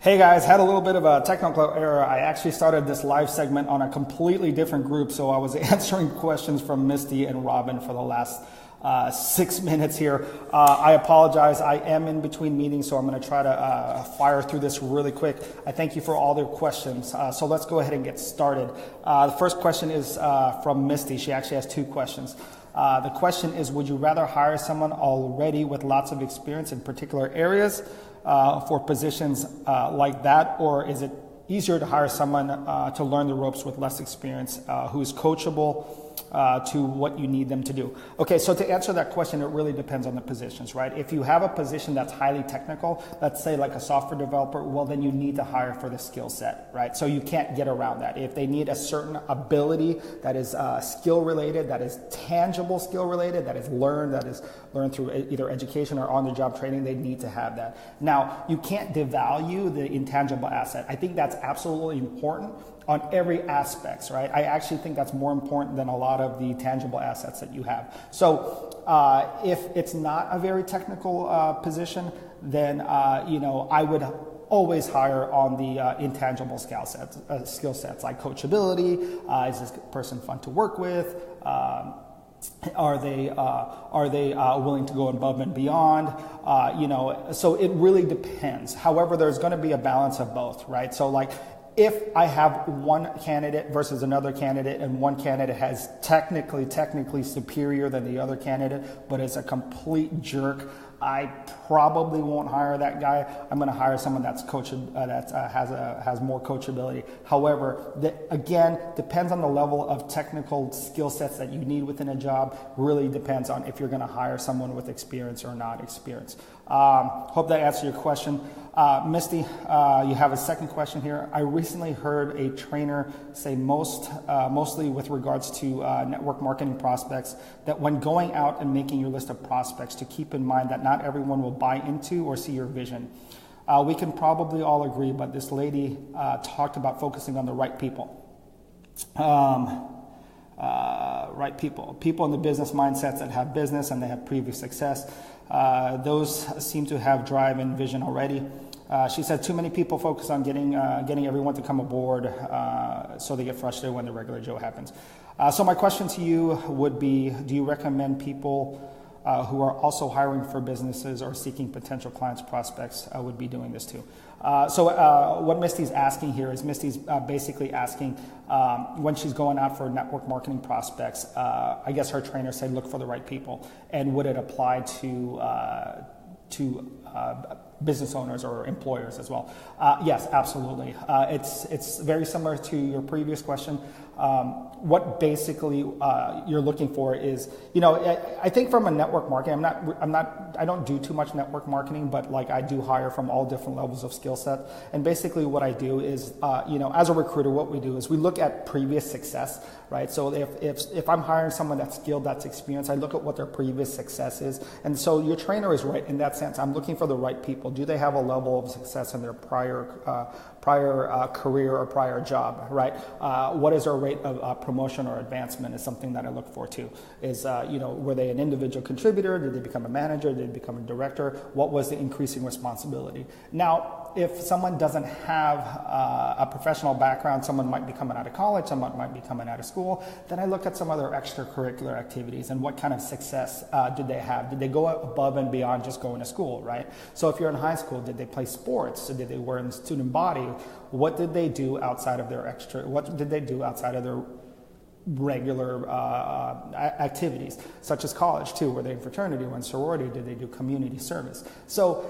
Hey guys, had a little bit of a technical error. I actually started this live segment on a completely different group, so I was answering questions from Misty and Robin for the last 6 minutes here. I apologize. I am in between meetings, so I'm going to try to fire through this really quick. I thank you for all the questions. So let's go ahead and get started. The first question is from Misty. She actually has 2 questions. The question is, would you rather hire someone already with lots of experience in particular areas for positions like that, or is it easier to hire someone to learn the ropes with less experience who's coachable to what you need them to do? Okay, so to answer that question, it really depends on the positions, right? If you have a position that's highly technical, let's say like a software developer, well, then you need to hire for the skill set, right? So you can't get around that. If they need a certain ability that is skill related, that is tangible skill related, that is learned through either education or on-the-job training, they need to have that. Now, you can't devalue the intangible asset. I think that's absolutely important on every aspect, right? I actually think that's more important than a lot of the tangible assets that you have. So if it's not a very technical position, then I would always hire on the intangible skill sets like coachability. Is this person fun to work with? Are they willing to go above and beyond? So it really depends. However, there's going to be a balance of both, right? So like, if I have one candidate versus another candidate and one candidate has technically superior than the other candidate, but is a complete jerk, I probably won't hire that guy. I'm going to hire someone that's has more coachability. However, again, depends on the level of technical skill sets that you need within a job. Really depends on if you're going to hire someone with experience or not experience. Hope that answered your question. Misty, you have a second question here. I recently heard a trainer say mostly with regards to network marketing prospects, that when going out and making your list of prospects, to keep in mind that not everyone will buy into or see your vision. We can probably all agree, but this lady talked about focusing on the right people. Right people in the business mindsets that have business and they have previous success. Those seem to have drive and vision already. She said too many people focus on getting everyone to come aboard, so they get frustrated when the regular Joe happens. So my question to you would be, do you recommend people who are also hiring for businesses or seeking potential clients, prospects, would be doing this too? So what Misty's asking here is Misty's basically asking when she's going out for network marketing prospects, I guess her trainer said look for the right people, and would it apply to business owners or employers as well? Yes, absolutely. It's very similar to your previous question. What basically you're looking for is, I think from a network marketing, I don't do too much network marketing, but like I do hire from all different levels of skill set. And basically what I do is, as a recruiter, what we do is we look at previous success, right? So if I'm hiring someone that's skilled, that's experienced, I look at what their previous success is. And so your trainer is right in that sense. I'm looking for the right people. Do they have a level of success in their prior career or prior job, right? What is their rate of promotion or advancement is something that I look for too. Is, were they an individual contributor? Did they become a manager? Did they become a director? What was the increasing responsibility? Now, if someone doesn't have a professional background, someone might be coming out of college, someone might be coming out of school, then I look at some other extracurricular activities and what kind of success did they have? Did they go above and beyond just going to school, right? So if you're in high school, did they play sports? Did they were in the student body? What did they do outside of their regular activities, such as college too? Were they in fraternity or in sorority? Did they do community service? So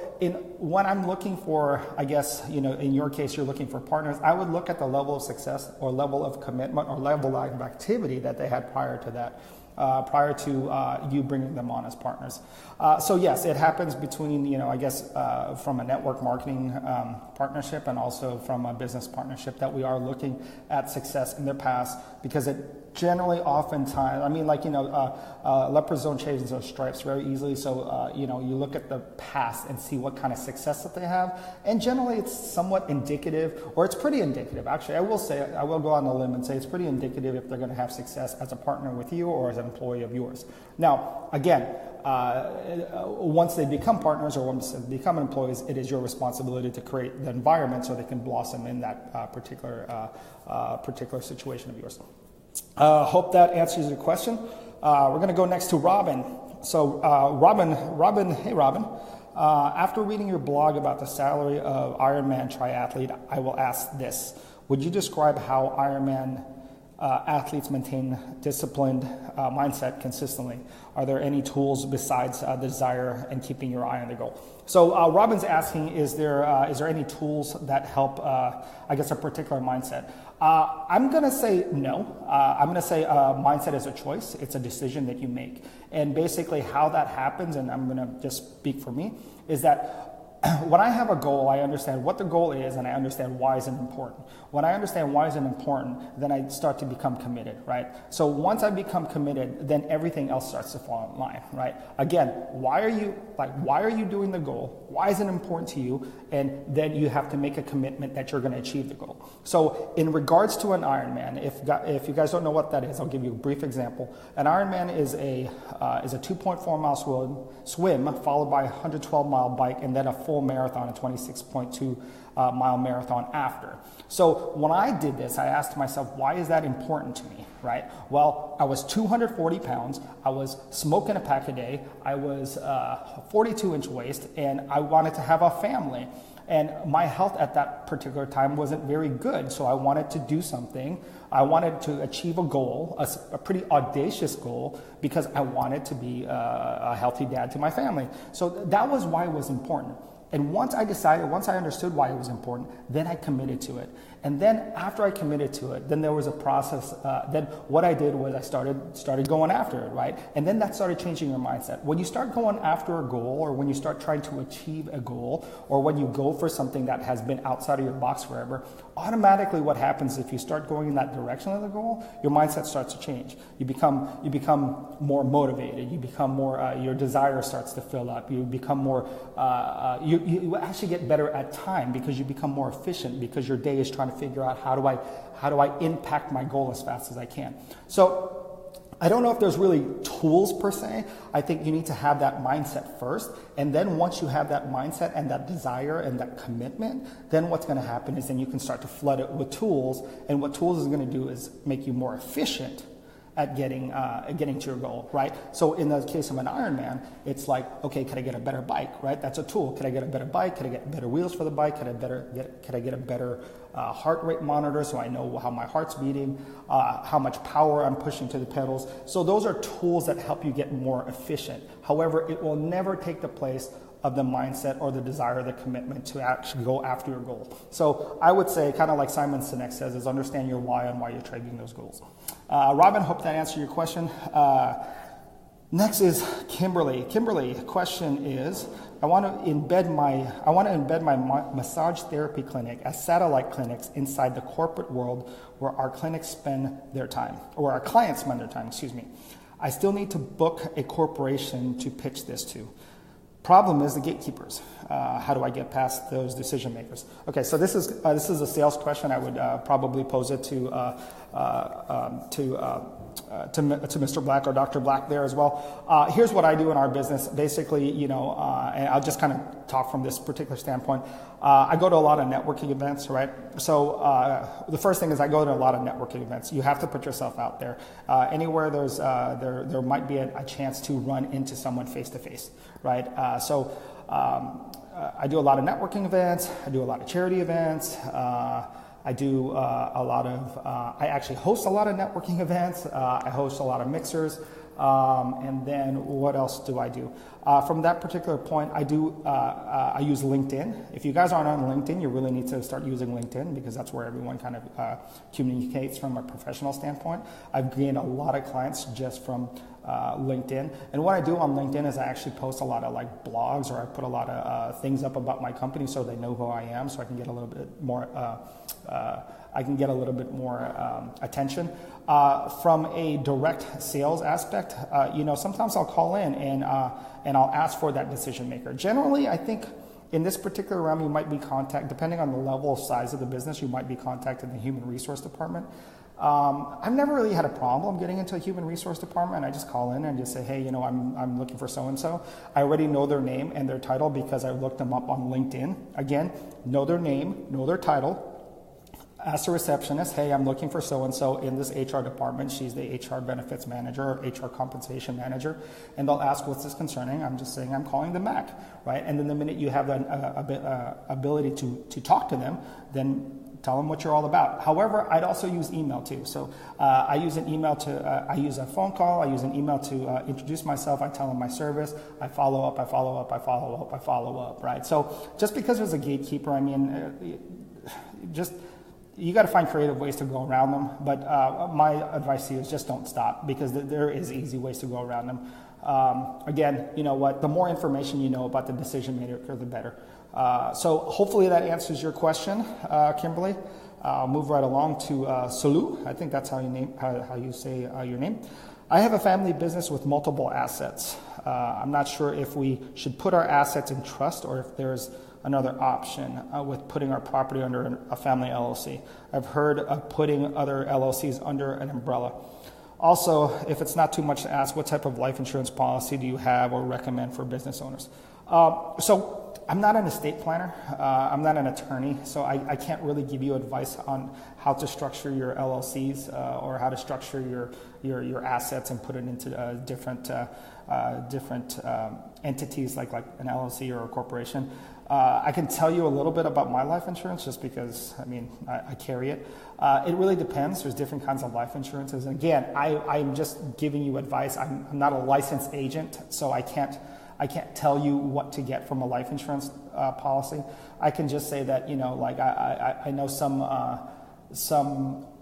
when I'm looking for, I guess, in your case, you're looking for partners, I would look at the level of success or level of commitment or level of activity that they had prior to that. Prior to you bringing them on as partners. So yes, it happens between, from a network marketing partnership and also from a business partnership, that we are looking at success in their past, because generally, oftentimes, I mean, like, lepers don't change those stripes very easily. So, you look at the past and see what kind of success that they have. And generally, it's somewhat indicative, or it's pretty indicative. Actually, I will go on the limb and say it's pretty indicative if they're going to have success as a partner with you or as an employee of yours. Now, again, once they become partners or once they become employees, it is your responsibility to create the environment so they can blossom in that particular situation of yours. Hope that answers your question. We're going to go next to Robin. So Robin, hey Robin. After reading your blog about the salary of Ironman triathlete, I will ask this. Would you describe how Ironman athletes maintain disciplined mindset consistently? Are there any tools besides the desire and keeping your eye on the goal? So Robin's asking, is there any tools that help, a particular mindset? I'm going to say no. I'm going to say mindset is a choice. It's a decision that you make. And basically how that happens, and I'm going to just speak for me, is that when I have a goal, I understand what the goal is and I understand why is it important. When I understand why is it important, then I start to become committed, right? So once I become committed, then everything else starts to fall in line, right? Again, why are you doing the goal? Why is it important to you? And then you have to make a commitment that you're going to achieve the goal. So in regards to an Ironman, if you guys don't know what that is, I'll give you a brief example. An Ironman is a 2.4 mile swim followed by a 112 mile bike and then a full marathon, a 26.2 mile marathon after. So when I did this, I asked myself, why is that important to me, right? Well, I was 240 pounds, I was smoking a pack a day, I was 42-inch waist, and I wanted to have a family. And my health at that particular time wasn't very good, so I wanted to do something. I wanted to achieve a goal, a pretty audacious goal, because I wanted to be a healthy dad to my family. So that was why it was important. And once I understood why it was important, then I committed to it. And then after I committed to it, then there was a process. Then what I did was I started going after it, right? And then that started changing your mindset. When you start going after a goal, or when you start trying to achieve a goal, or when you go for something that has been outside of your box forever, automatically what happens if you start going in that direction of the goal, your mindset starts to change. You become more motivated. You become more, your desire starts to fill up. You become more, you actually get better at time because you become more efficient, because your day is trying to figure out how do I impact my goal as fast as I can. So I don't know if there's really tools per se. I think you need to have that mindset first. And then once you have that mindset and that desire and that commitment, then what's going to happen is then you can start to flood it with tools. And what tools is going to do is make you more efficient at getting to your goal, right? So in the case of an Ironman, it's like, okay, could I get a better bike, right? That's a tool. Could I get a better bike? Could I get better wheels for the bike? Could I get a better heart rate monitor so I know how my heart's beating, how much power I'm pushing to the pedals? So those are tools that help you get more efficient. However, it will never take the place of the mindset or the desire or the commitment to actually go after your goal. So I would say, kind of like Simon Sinek says, is understand your why and why you're achieving those goals. Robin, hope that answered your question. Next is Kimberly. Kimberly, question is, I want to embed my massage therapy clinic as satellite clinics inside the corporate world where our clinics spend their time, or our clients spend their time, excuse me. I still need to book a corporation to pitch this to. Problem is the gatekeepers. How do I get past those decision makers? Okay, so this is a sales question. I would probably pose it to Mr. Black or Dr. Black there as well. Here's what I do in our business. Basically, and I'll just kind of talk from this particular standpoint. I go to a lot of networking events, right? So the first thing is I go to a lot of networking events. You have to put yourself out there. Anywhere there might be a chance to run into someone face to face, right? So I do a lot of networking events. I do a lot of charity events. I do I actually host a lot of networking events. I host a lot of mixers. And then what else do I do? From that particular point, I use LinkedIn. If you guys aren't on LinkedIn, you really need to start using LinkedIn because that's where everyone kind of communicates from a professional standpoint. I've gained a lot of clients just from LinkedIn. And what I do on LinkedIn is I actually post a lot of like blogs, or I put a lot of things up about my company so they know who I am, so I can get a little bit more I can get a little bit more attention. From a direct sales aspect, sometimes I'll call in and I'll ask for that decision maker. Generally, I think in this particular realm, you might be depending on the level of size of the business, you might be contacting the human resource department. I've never really had a problem getting into a human resource department. I just call in and just say, hey, I'm looking for so-and-so. I already know their name and their title because I looked them up on LinkedIn. Again, know their name, know their title. Ask the receptionist, hey, I'm looking for so-and-so in this HR department. She's the HR benefits manager or HR compensation manager. And they'll ask, what's this concerning? I'm just saying I'm calling them back, right? And then the minute you have the ability to talk to them, then tell them what you're all about. However, I'd also use email too. So I use an email I use a phone call, I use an email to introduce myself, I tell them my service, I follow up, right? So just because there's a gatekeeper, you got to find creative ways to go around them. But my advice to you is just don't stop, because there is easy ways to go around them. Again, you know what? The more information you know about the decision maker, the better. So hopefully that answers your question, Kimberly. I'll move right along to Salu. I think that's how you say your name. I have a family business with multiple assets. I'm not sure if we should put our assets in trust or if there's another option with putting our property under a family LLC. I've heard of putting other LLCs under an umbrella. Also, if it's not too much to ask, what type of life insurance policy do you have or recommend for business owners? So I'm not an estate planner. I'm not an attorney, so I can't really give you advice on how to structure your LLCs or how to structure your assets and put it into different entities like an LLC or a corporation. I can tell you a little bit about my life insurance just because, I carry it. It really depends. There's different kinds of life insurances. And again, I'm just giving you advice. I'm not a licensed agent, so I can't tell you what to get from a life insurance policy. I can just say that, I know some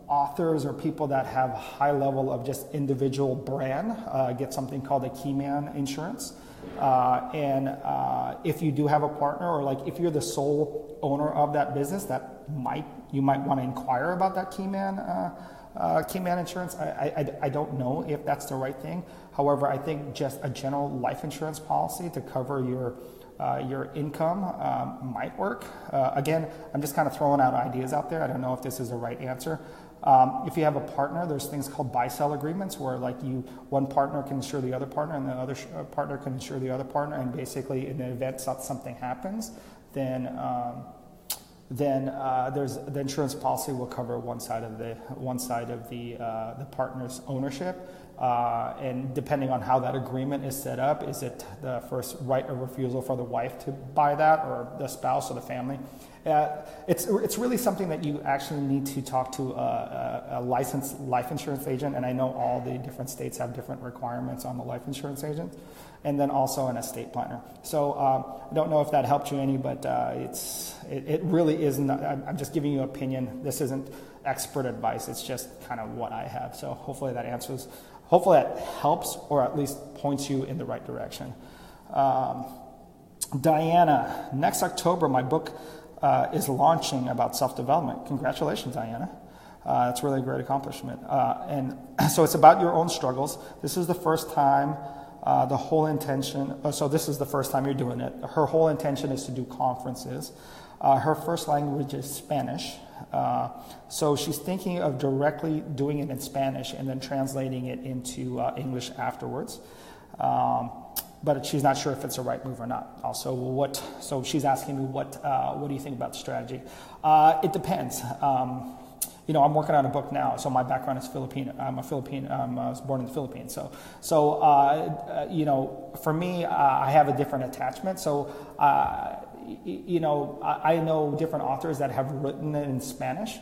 authors or people that have a high level of just individual brand get something called a key man insurance. And if you do have a partner, or if you're the sole owner of that business, you might want to inquire about that key man insurance. I don't know if that's the right thing. However, I think just a general life insurance policy to cover your income might work. Again, I'm just kind of throwing out ideas out there. I don't know if this is the right answer. If you have a partner, there's things called buy-sell agreements where one partner can insure the other partner and the other partner can insure the other partner, and basically in the event something happens, then the insurance policy will cover one side of the partner's ownership. And depending on how that agreement is set up, is it the first right of refusal for the wife to buy that, or the spouse or the family? It's really something that you actually need to talk to a licensed life insurance agent, and I know all the different states have different requirements on the life insurance agent, and then also an estate planner. So I don't know if that helped you any, but it really isn't. I'm just giving you opinion. This isn't expert advice. It's just kind of what I have. So hopefully that answers. Hopefully that helps, or at least points you in the right direction. Diana, next October, my book is launching about self-development. Congratulations, Diana. That's really a great accomplishment. And so it's about your own struggles. This is the first time this is the first time you're doing it. Her whole intention is to do conferences. Her first language is Spanish. So she's thinking of directly doing it in Spanish and then translating it into English afterwards. But she's not sure if it's the right move or not. Also, so she's asking me, what do you think about the strategy? It depends. I'm working on a book now, so my background is Filipino. I was born in the Philippines. So for me, I have a different attachment. So, I know different authors that have written it in Spanish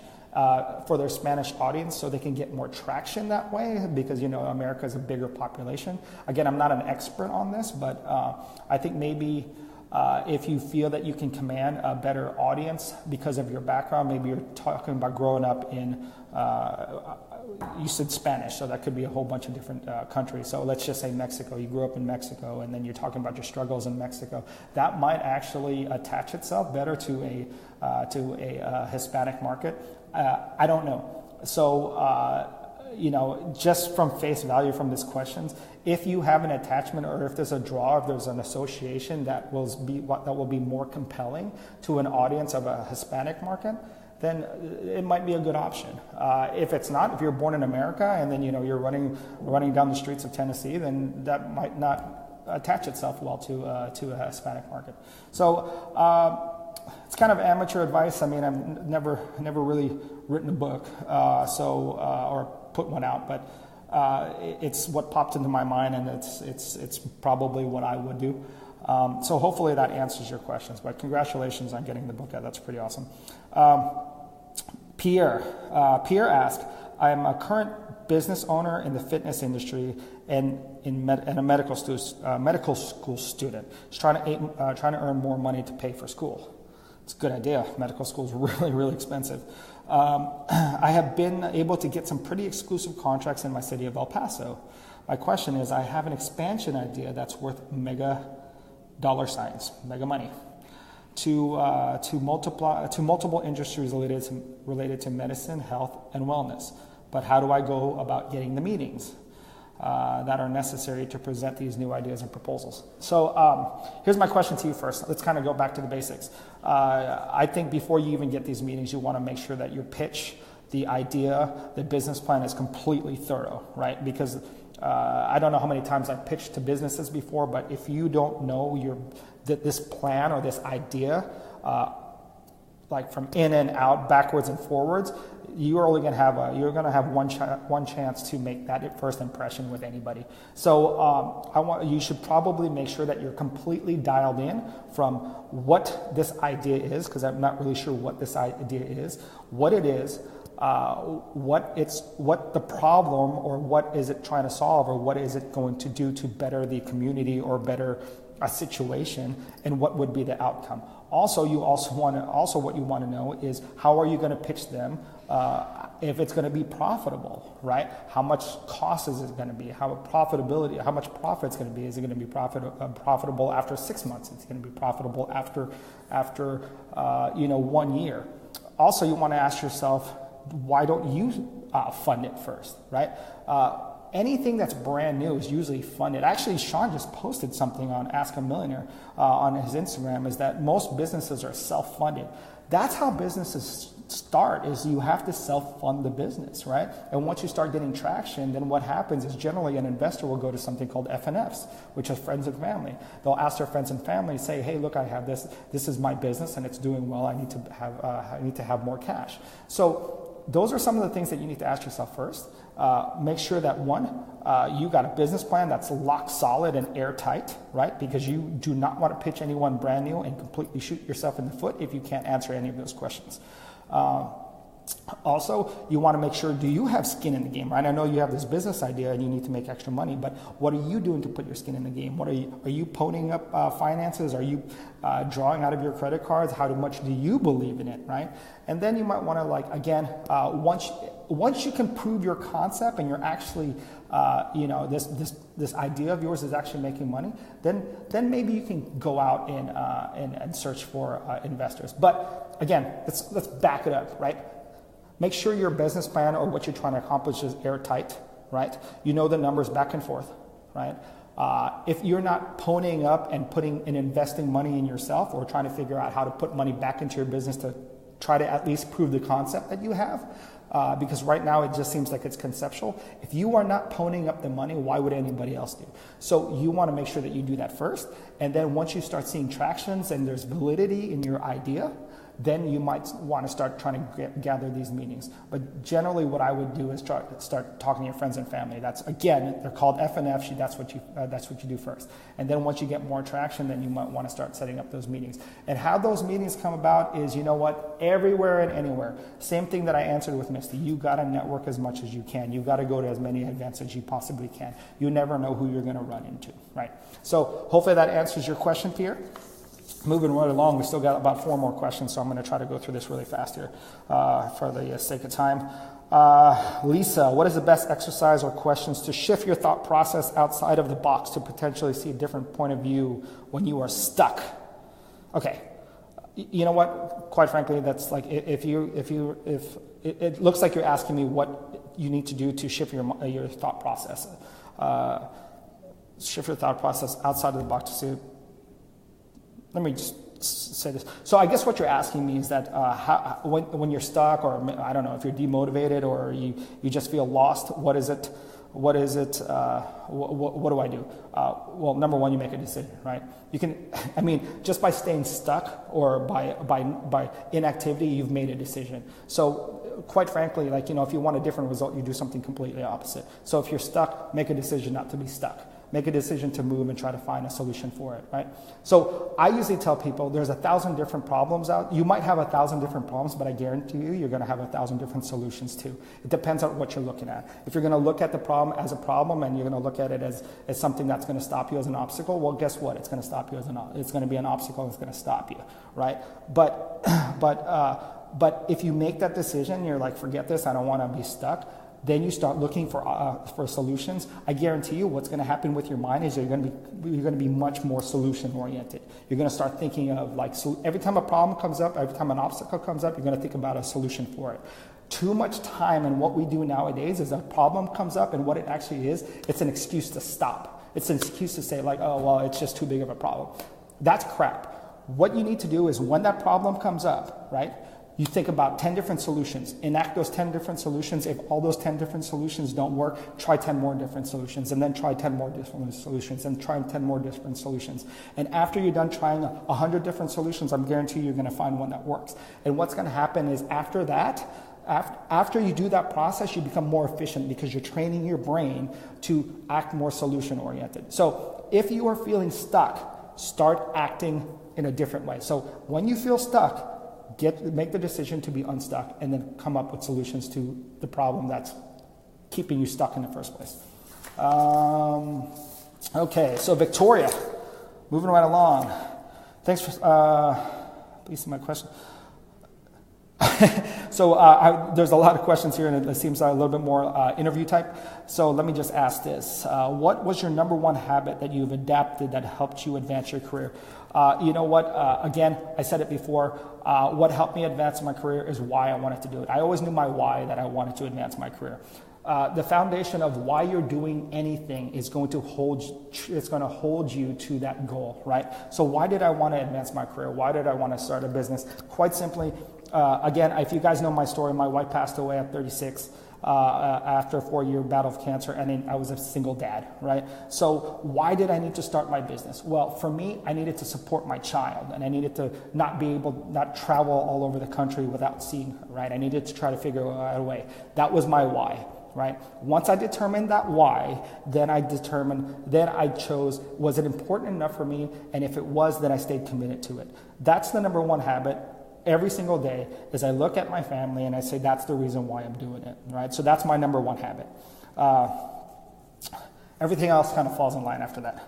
for their Spanish audience, so they can get more traction that way, because America is a bigger population. Again, I'm not an expert on this, but I think maybe if you feel that you can command a better audience because of your background, maybe you're talking about growing up in you said Spanish, so that could be a whole bunch of different countries. So let's just say Mexico. You grew up in Mexico, and then you're talking about your struggles in Mexico. That might actually attach itself better to a Hispanic market. I don't know. So just from face value from these questions, if you have an attachment, or if there's a draw, if there's an association that will be more compelling to an audience of a Hispanic market, then it might be a good option. If it's not, if you're born in America and then you're running down the streets of Tennessee, then that might not attach itself well to a Hispanic market. So it's kind of amateur advice. I mean, I've never really written a book, or put one out, but it's what popped into my mind, and it's probably what I would do. So hopefully that answers your questions. But congratulations on getting the book out. That's pretty awesome. Pierre asked, I am a current business owner in the fitness industry and a medical school student. Just trying to earn more money to pay for school. It's a good idea. Medical school is really, really expensive. I have been able to get some pretty exclusive contracts in my city of El Paso. My question is, I have an expansion idea that's worth mega mega money, to multiple industries related to medicine, health, and wellness. But how do I go about getting the meetings that are necessary to present these new ideas and proposals? So here's my question to you first. Let's kind of go back to the basics. I think before you even get these meetings, you want to make sure that your pitch, the idea, the business plan is completely thorough, right? Because I don't know how many times I've pitched to businesses before, but if you don't know this plan or this idea, like from in and out, backwards and forwards, you're only going to have one chance to make that first impression with anybody. So you should probably make sure that you're completely dialed in from what this idea is, because I'm not really sure what this idea is, what it is, what the problem, or what is it trying to solve, or what is it going to do to better the community or better a situation, and what would be the outcome. Also, what you want to know is, how are you going to pitch them if it's going to be profitable, right? How much cost is it going to be? How much profit it's going to be? Is it going to be profitable after 6 months? It's going to be profitable after 1 year. Also, you want to ask yourself, why don't you fund it first, right? Anything that's brand new is usually funded. Actually, Sean just posted something on AskAMillionaire on his Instagram, is that most businesses are self-funded. That's how businesses start, is you have to self-fund the business, right? And once you start getting traction, then what happens is generally an investor will go to something called FNFs, which is friends and family. They'll ask their friends and family, say, hey, look, I have this is my business and it's doing well. I need to have more cash. So those are some of the things that you need to ask yourself first. Make sure that you got a business plan that's lock solid and airtight, right? Because you do not want to pitch anyone brand new and completely shoot yourself in the foot if you can't answer any of those questions. Also, you want to make sure, do you have skin in the game, right? I know you have this business idea and you need to make extra money, but what are you doing to put your skin in the game? Are you ponying up finances? Are you drawing out of your credit cards? How much do you believe in it, right? And then you might want to, once you can prove your concept and you're actually, this idea of yours is actually making money, then maybe you can go out and search for investors. But again, let's back it up, right? Make sure your business plan or what you're trying to accomplish is airtight, right? You know the numbers back and forth, right? If you're not ponying up and putting and investing money in yourself, or trying to figure out how to put money back into your business to try to at least prove the concept that you have, because right now it just seems like it's conceptual. If you are not ponying up the money, why would anybody else do? So you want to make sure that you do that first, and then once you start seeing tractions and there's validity in your idea, then you might want to start trying to gather these meetings. But generally what I would do is start talking to your friends and family. That's, again, they're called FNFs. That's what you do first. And then once you get more traction, then you might want to start setting up those meetings. And how those meetings come about is, everywhere and anywhere. Same thing that I answered with Misty. You got to network as much as you can. You got to go to as many events as you possibly can. You never know who you're going to run into, right? So hopefully that answers your question, Pierre. Moving right along, we still got about 4 more questions, so I'm going to try to go through this really fast here for the sake of time. Lisa, what is the best exercise or questions to shift your thought process outside of the box to potentially see a different point of view when you are stuck? Okay, you know what? Quite frankly, that's like if it looks like you're asking me what you need to do to shift your thought process, outside of the box to see. Let me just say this. So I guess what you're asking me is that when you're stuck, or I don't know, if you're demotivated or you just feel lost, what is it? What do I do? Well, number one, you make a decision, right? You can, I mean, just by staying stuck or by inactivity, you've made a decision. So quite frankly, like, if you want a different result, you do something completely opposite. So if you're stuck, make a decision not to be stuck. Make a decision to move and try to find a solution for it, right? So I usually tell people there's 1,000 different problems out. You might have 1,000 different problems, but I guarantee you're going to have 1,000 different solutions too. It depends on what you're looking at. If you're going to look at the problem as a problem and you're going to look at it as something that's going to stop you as an obstacle, well, guess what? It's going to stop you it's going to be an obstacle that's going to stop you, right? But if you make that decision, you're like, forget this, I don't want to be stuck. Then you start looking for solutions. I guarantee you what's going to happen with your mind is you're going to be much more solution oriented. You're going to start thinking of like, so every time a problem comes up, every time an obstacle comes up, you're going to think about a solution for it. Too much time in what we do nowadays is a problem comes up, and what it actually is, it's an excuse to stop. It's an excuse to say like, oh, well, it's just too big of a problem. That's crap. What you need to do is when that problem comes up, right? You think about 10 different solutions, enact those 10 different solutions. If all those 10 different solutions don't work, try 10 more different solutions, and then try 10 more different solutions, and try 10 more different solutions. And after you're done trying 100 different solutions, I'm guaranteeing you're going to find one that works. And what's going to happen is after that, after you do that process, you become more efficient because you're training your brain to act more solution oriented. So if you are feeling stuck, start acting in a different way. So when you feel stuck, make the decision to be unstuck, and then come up with solutions to the problem that's keeping you stuck in the first place. Okay, so Victoria, moving right along. Thanks for please see my question. So there's a lot of questions here, and it seems a little bit more interview type. So let me just ask this. What was your number one habit that you've adapted that helped you advance your career? You know what? Again, I said it before. What helped me advance my career is why I wanted to do it. I always knew my why, that I wanted to advance my career. The foundation of why you're doing anything is going to hold you to that goal, right? So why did I want to advance my career? Why did I want to start a business? Quite simply, again, if you guys know my story, my wife passed away at 36 after a 4-year battle of cancer, and I was a single dad, right? So why did I need to start my business? Well, for me, I needed to support my child, and I needed to not travel all over the country without seeing her, right? I needed to try to figure out a way. That was my why. Right? Once I determined that why, then I chose, was it important enough for me? And if it was, then I stayed committed to it. That's the number one habit every single day, is I look at my family and I say, that's the reason why I'm doing it, right? So that's my number one habit. Everything else kind of falls in line after that.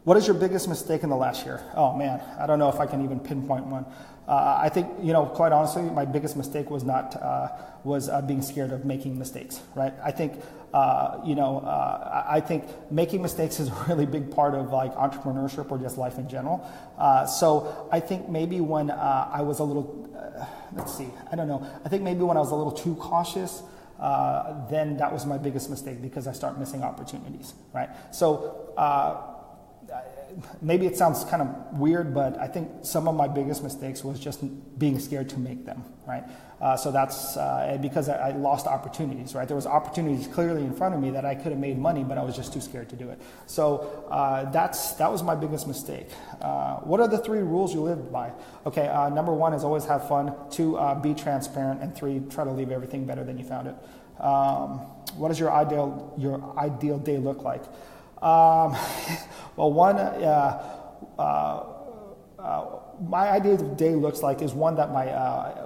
What is your biggest mistake in the last year? Oh man, I don't know if I can even pinpoint one. I think, quite honestly, my biggest mistake was being scared of making mistakes, right? I think, I think making mistakes is a really big part of like entrepreneurship or just life in general. So I think maybe when I was a little, I think maybe when I was a little too cautious, then that was my biggest mistake, because I start missing opportunities, right? So, maybe it sounds kind of weird, but I think some of my biggest mistakes was just being scared to make them, right? So that's because I lost opportunities, right? There was opportunities clearly in front of me that I could have made money, but I was just too scared to do it. So that was my biggest mistake. What are the 3 rules you live by? Okay, number 1 is always have fun. 2, be transparent. And 3, try to leave everything better than you found it. What does your ideal day look like? Well, my ideal day looks like is one that my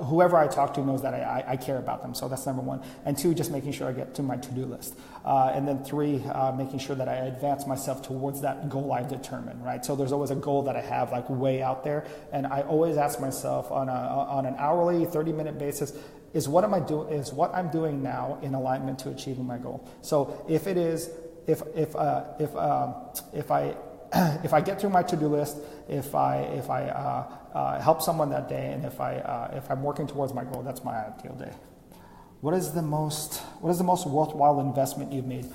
whoever I talk to knows that I care about them. So that's number one. And two, just making sure I get to my to-do list. And then three, making sure that I advance myself towards that goal I determine, right? So there's always a goal that I have like way out there. And I always ask myself on an hourly, 30-minute basis, is what I'm doing now in alignment to achieving my goal? So if it is, if I get through my to-do list, if I help someone that day, and if I'm working towards my goal, that's my ideal day. What is the most worthwhile investment you've made?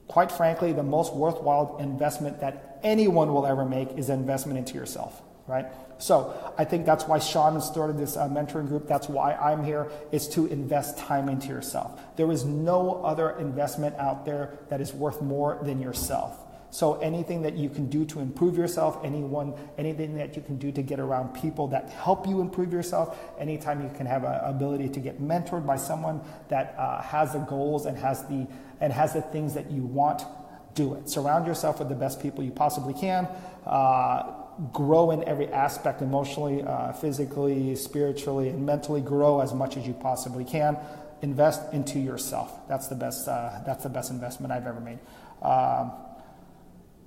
Quite frankly, the most worthwhile investment that anyone will ever make is an investment into yourself, right? So I think that's why Sean started this mentoring group. That's why I'm here, is to invest time into yourself. There is no other investment out there that is worth more than yourself. So anything that you can do to improve yourself, anything that you can do to get around people that help you improve yourself, anytime you can have an ability to get mentored by someone that has the goals and has the things that you want, do it. Surround yourself with the best people you possibly can. Grow in every aspect, emotionally, physically, spiritually, and mentally. Grow as much as you possibly can. Invest into yourself. That's the best investment I've ever made.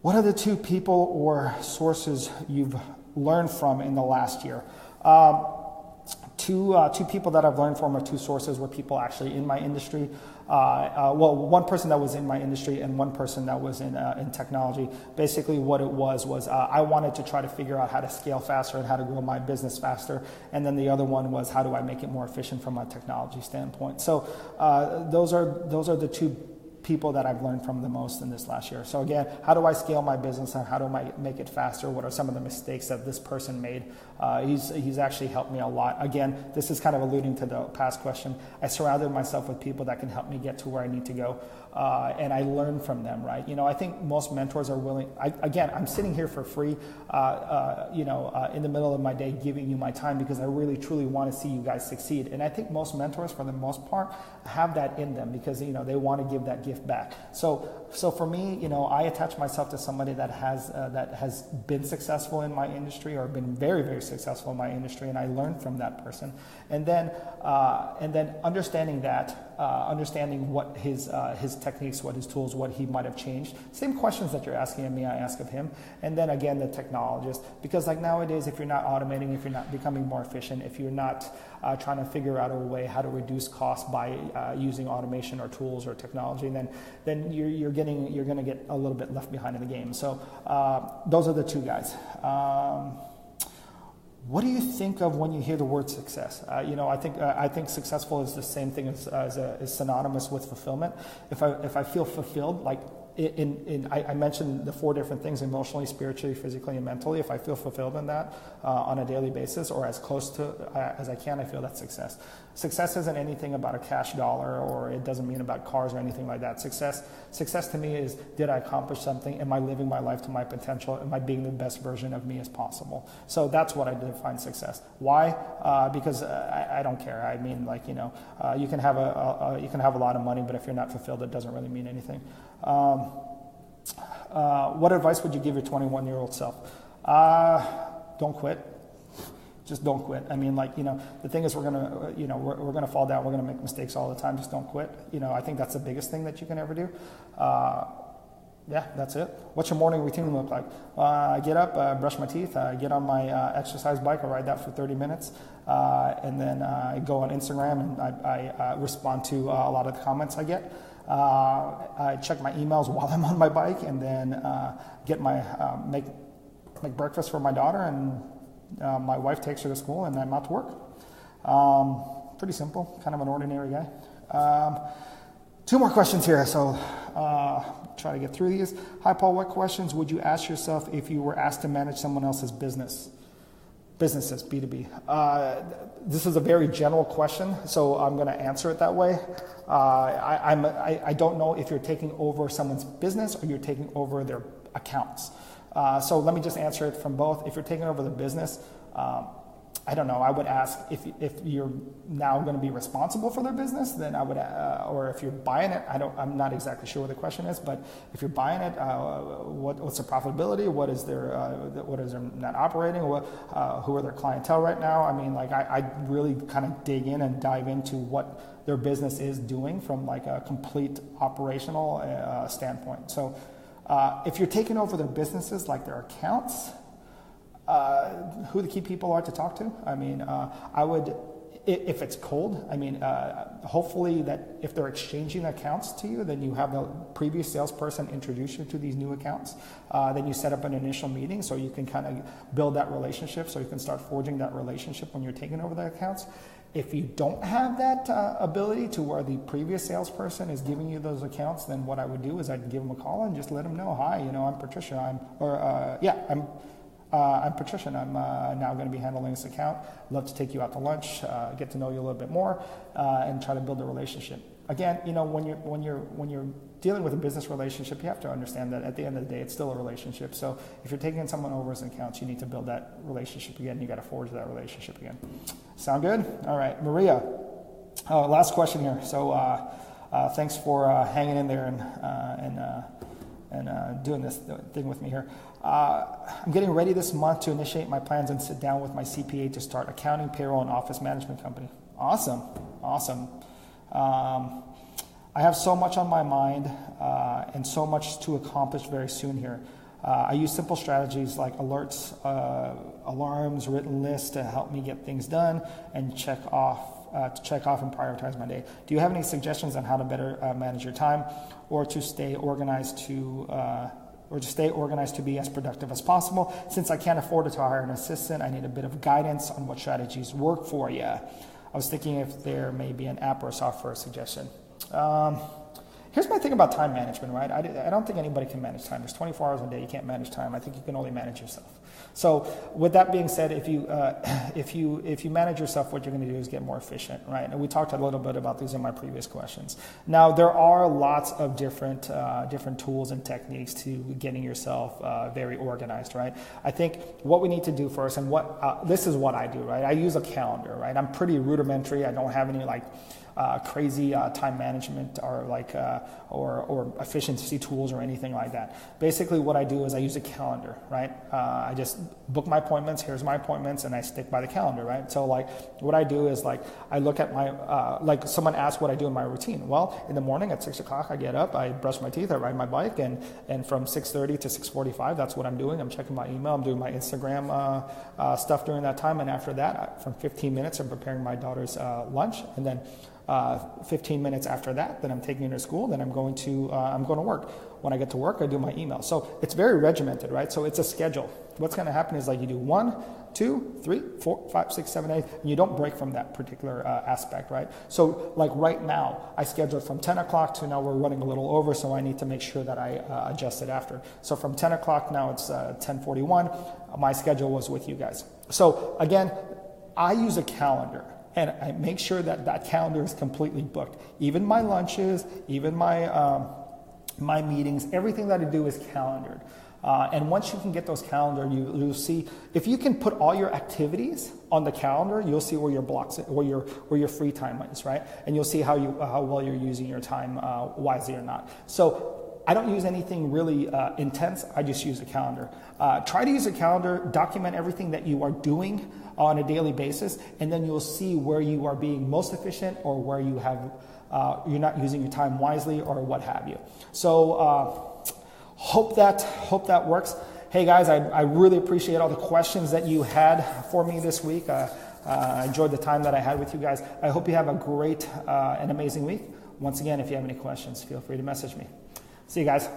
What are the two people or sources you've learned from in the last year? Two people that I've learned from, or two sources, were people actually in my industry. One person that was in my industry and one person that was in technology. Basically what it was I wanted to try to figure out how to scale faster and how to grow my business faster. And then the other one was, how do I make it more efficient from a technology standpoint? So those are the two people that I've learned from the most in this last year. So again, how do I scale my business and how do I make it faster? What are some of the mistakes that this person made? He's actually helped me a lot. Again, this is kind of alluding to the past question. I surrounded myself with people that can help me get to where I need to go. And I learn from them, right? I think most mentors are willing. I'm sitting here for free, in the middle of my day, giving you my time because I really, truly want to see you guys succeed. And I think most mentors, for the most part, have that in them because, they want to give that gift back. So for me, I attach myself to somebody that has been successful in my industry or been very, very successful in my industry, and I learn from that person. And then understanding that, understanding what his techniques, what his tools, what he might have changed. Same questions that you're asking of me, I ask of him. And then again, the technologist, because like nowadays, if you're not automating, if you're not becoming more efficient, if you're not trying to figure out a way how to reduce costs by using automation or tools or technology, then you're going to get a little bit left behind in the game. So those are the two guys. What do you think of when you hear the word success? I think successful is the same thing as synonymous with fulfillment. If I feel fulfilled, like I mentioned the 4 different things: emotionally, spiritually, physically, and mentally. If I feel fulfilled in that on a daily basis, or as close to as I can, I feel that's success. Success isn't anything about a cash dollar, or it doesn't mean about cars or anything like that. Success to me is, did I accomplish something? Am I living my life to my potential? Am I being the best version of me as possible? So that's what I define success. Why? Because I don't care. I mean, you can have a lot of money, but if you're not fulfilled, it doesn't really mean anything. What advice would you give your 21-year-old self? Don't quit. Just don't quit. I mean, the thing is, we're gonna fall down. We're gonna make mistakes all the time. Just don't quit. I think that's the biggest thing that you can ever do. Yeah, that's it. What's your morning routine look like? I get up, brush my teeth, I get on my exercise bike, I ride that for 30 minutes, and then I go on Instagram and I respond to a lot of the comments I get. I check my emails while I'm on my bike, and then get my make breakfast for my daughter, and my wife takes her to school, and I'm out to work. Pretty simple, kind of an ordinary guy. 2 more questions here, so try to get through these. Hi, Paul. What questions would you ask yourself if you were asked to manage someone else's businesses, B2B? This is a very general question, so I'm going to answer it that way. I don't know if you're taking over someone's business or you're taking over their accounts. So let me just answer it from both. If you're taking over the business, I don't know, I would ask if you're now going to be responsible for their business, then I would, or if you're buying it, I'm not exactly sure what the question is, but if you're buying it, what's the profitability? What is their net operating? Who are their clientele right now? I mean, like I really kind of dig in and dive into what their business is doing from like a complete operational standpoint. So if you're taking over their businesses, like their accounts, who the key people are to talk to. I mean, I would, if it's cold, I mean, hopefully that if they're exchanging accounts to you, then you have the previous salesperson introduce you to these new accounts. Then you set up an initial meeting so you can kind of build that relationship, so you can start forging that relationship when you're taking over the accounts. If you don't have that ability to where the previous salesperson is giving you those accounts, then what I would do is I'd give them a call and just let them know, hi, I'm Patricia. I'm Patricia, and I'm now going to be handling this account. Love to take you out to lunch, get to know you a little bit more, and try to build a relationship. Again, when you're dealing with a business relationship, you have to understand that at the end of the day, it's still a relationship. So if you're taking someone over as accounts, you need to build that relationship again. You got to forge that relationship again. Sound good? All right, Maria. Last question here. So thanks for hanging in there and doing this thing with me here. I'm getting ready this month to initiate my plans and sit down with my CPA to start accounting, payroll, and office management company. Awesome. I have so much on my mind and so much to accomplish very soon here. I use simple strategies like alerts, alarms, written lists to help me get things done and check off and prioritize my day. Do you have any suggestions on how to better manage your time or to stay organized to be as productive as possible? Since I can't afford to hire an assistant, I need a bit of guidance on what strategies work for you. I was thinking if there may be an app or software suggestion. Here's my thing about time management, right? I don't think anybody can manage time. There's 24 hours a day. You can't manage time. I think you can only manage yourself. So with that being said, if you manage yourself, what you're going to do is get more efficient, right? And we talked a little bit about these in my previous questions. Now, there are lots of different tools and techniques to getting yourself very organized, right? I think what we need to do first, and this is what I do, right? I use a calendar, right? I'm pretty rudimentary. I don't have any crazy time management or efficiency tools or anything like that. Basically, what I do is I use a calendar, right? I just book my appointments. Here's my appointments, and I stick by the calendar, right? So, what I do is I look at my someone asked what I do in my routine. Well, in the morning at 6 o'clock, I get up, I brush my teeth, I ride my bike, and from 6:30 to 6:45, that's what I'm doing. I'm checking my email. I'm doing my Instagram stuff during that time, and after that, from 15 minutes, I'm preparing my daughter's lunch, and then 15 minutes after that, then I'm taking her to school, then I'm going to work. When I get to work, I do my email. So it's very regimented, right? So it's a schedule. What's going to happen is you do 1, 2, 3, 4, 5, 6, 7, 8, and you don't break from that particular aspect, right? So right now, I scheduled from 10 o'clock to now we're running a little over, so I need to make sure that I adjust it after. So from 10 o'clock now it's 10:41. My schedule was with you guys. So again, I use a calendar. And I make sure that calendar is completely booked. Even my lunches, even my meetings, everything that I do is calendared. And once you can get those calendared, you'll see, if you can put all your activities on the calendar, you'll see where your blocks, where your free time is, right? And you'll see how well you're using your time wisely or not. So I don't use anything really intense. I just use a calendar. Try to use a calendar, document everything that you are doing on a daily basis, and then you'll see where you are being most efficient or where you have you're not using your time wisely or what have you. So hope that works. Hey guys, I really appreciate all the questions that you had for me this week. I enjoyed the time that I had with you guys. I hope you have a great and amazing week. Once again, if you have any questions, feel free to message me. See you guys.